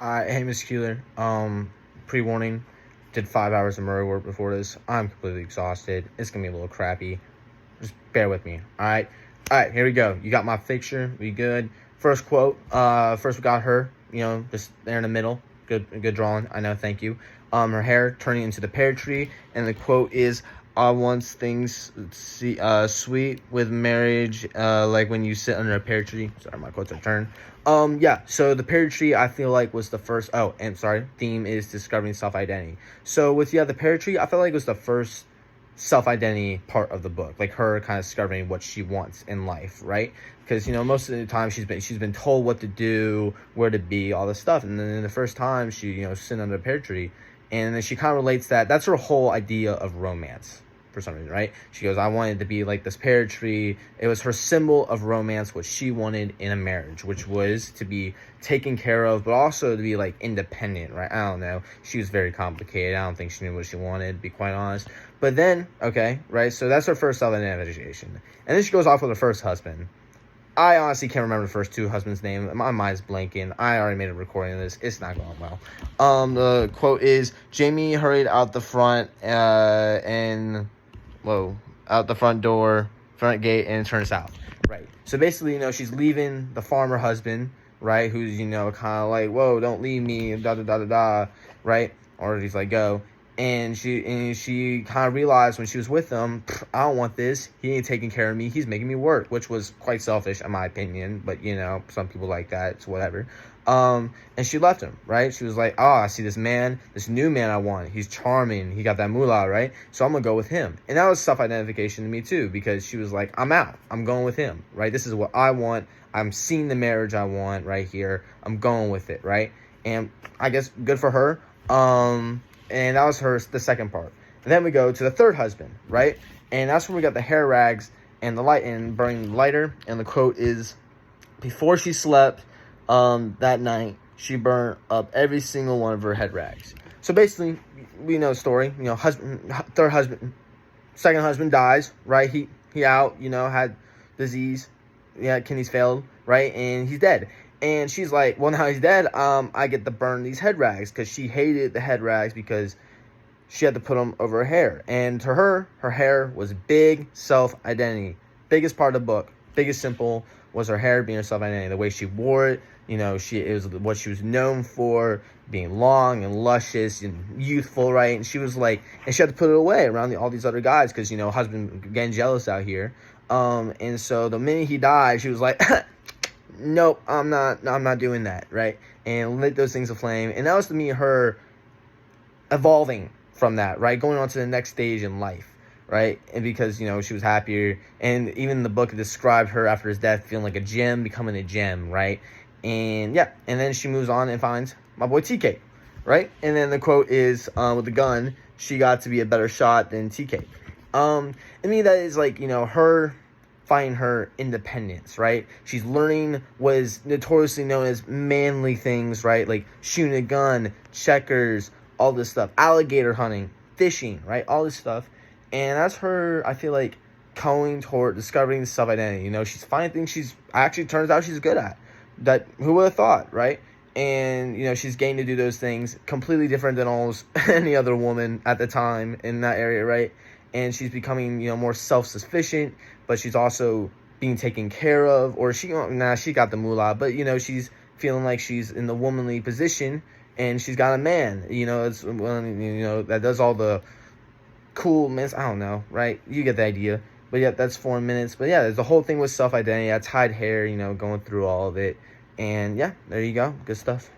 Hey, Miss Keeler. Pre-warning. Did 5 hours of Murray work before this. I'm completely exhausted. It's gonna be a little crappy. Just bear with me. All right. Here we go. You got my picture. We good. First quote. First we got her. Just there in the middle. Good drawing. I know. Thank you. Her hair turning into the pear tree, and the quote is, "I want things sweet with marriage, like when you sit under a pear tree." Sorry, my quotes are turned. Yeah. So the pear tree, I feel like, was the first. Oh, and sorry. Theme is discovering self-identity. So with the pear tree, I felt like it was the first self-identity part of the book, like her kind of discovering what she wants in life, right? Because most of the time she's been told what to do, where to be, all this stuff, and then in the first time she sitting under a pear tree, and then she kind of relates that's her whole idea of romance for some reason, right? She goes, I wanted to be like this pear tree. It was her symbol of romance, what she wanted in a marriage, which was to be taken care of, but also to be like independent, right? I don't know. She was very complicated. I don't think she knew what she wanted, to be quite honest. But then, okay, right? So that's her first self-identification. And then she goes off with her first husband. I honestly can't remember the first two husbands' name. My mind's blanking. I already made a recording of this. It's not going well. The quote is, Jamie hurried out the front, out the front door, front gate, and turned south. Right. So basically, she's leaving the farmer husband, right? Who's, kind of like, whoa, don't leave me, da da da da da, right? Or he's like, go. And she kind of realized when she was with him, I don't want this. He ain't taking care of me. He's making me work, which was quite selfish in my opinion. But some people like that. It's whatever. And she left him, right? She was like, oh, I see this new man I want. He's charming. He got that moolah, right? So I'm gonna go with him. And that was self-identification to me too, because she was like, I'm out. I'm going with him, right? This is what I want. I'm seeing the marriage I want right here. I'm going with it, right? And I guess good for her. And that was the second part. And then we go to the third husband, right? And that's where we got the hair rags and the light and burning the lighter. And the quote is, before she slept that night, she burnt up every single one of her head rags. So basically, we know the story. Second husband dies, right? He out, had disease. Yeah, kidneys failed, right? And he's dead. And she's like, well, now he's dead. I get to burn these head rags, because she hated the head rags because she had to put them over her hair. And to her hair was big self-identity. Biggest part of the book, biggest symbol was her hair being her self-identity. The way she wore it, it was what she was known for, being long and luscious and youthful, right? And she was like, and she had to put it away around all these other guys because, husband getting jealous out here. And so the minute he died, she was like, nope, I'm not doing that, right? And lit those things aflame. And that was to me her evolving from that, right? Going on to the next stage in life, right? And because, she was happier. And even the book described her after his death feeling like a gem, becoming a gem, right? And yeah, and then she moves on and finds my boy TK, right? And then the quote is, with the gun, she got to be a better shot than TK. I mean, that is like, her finding her independence, right? She's learning what is notoriously known as manly things, right? Like shooting a gun, checkers, all this stuff, alligator hunting, fishing, right? All this stuff. And that's her, I feel like, going toward discovering self-identity. She's finding things turns out she's good at. That, who would have thought, right? And, she's getting to do those things completely different than almost any other woman at the time in that area, right? And she's becoming, more self-sufficient, but she's also being taken care of, or she got the moolah, but, she's feeling like she's in the womanly position, and she's got a man, that does all the cool minutes. I don't know, right? You get the idea. But yeah, that's 4 minutes. But yeah, there's the whole thing with self-identity. I tied hair, going through all of it. And yeah, there you go. Good stuff.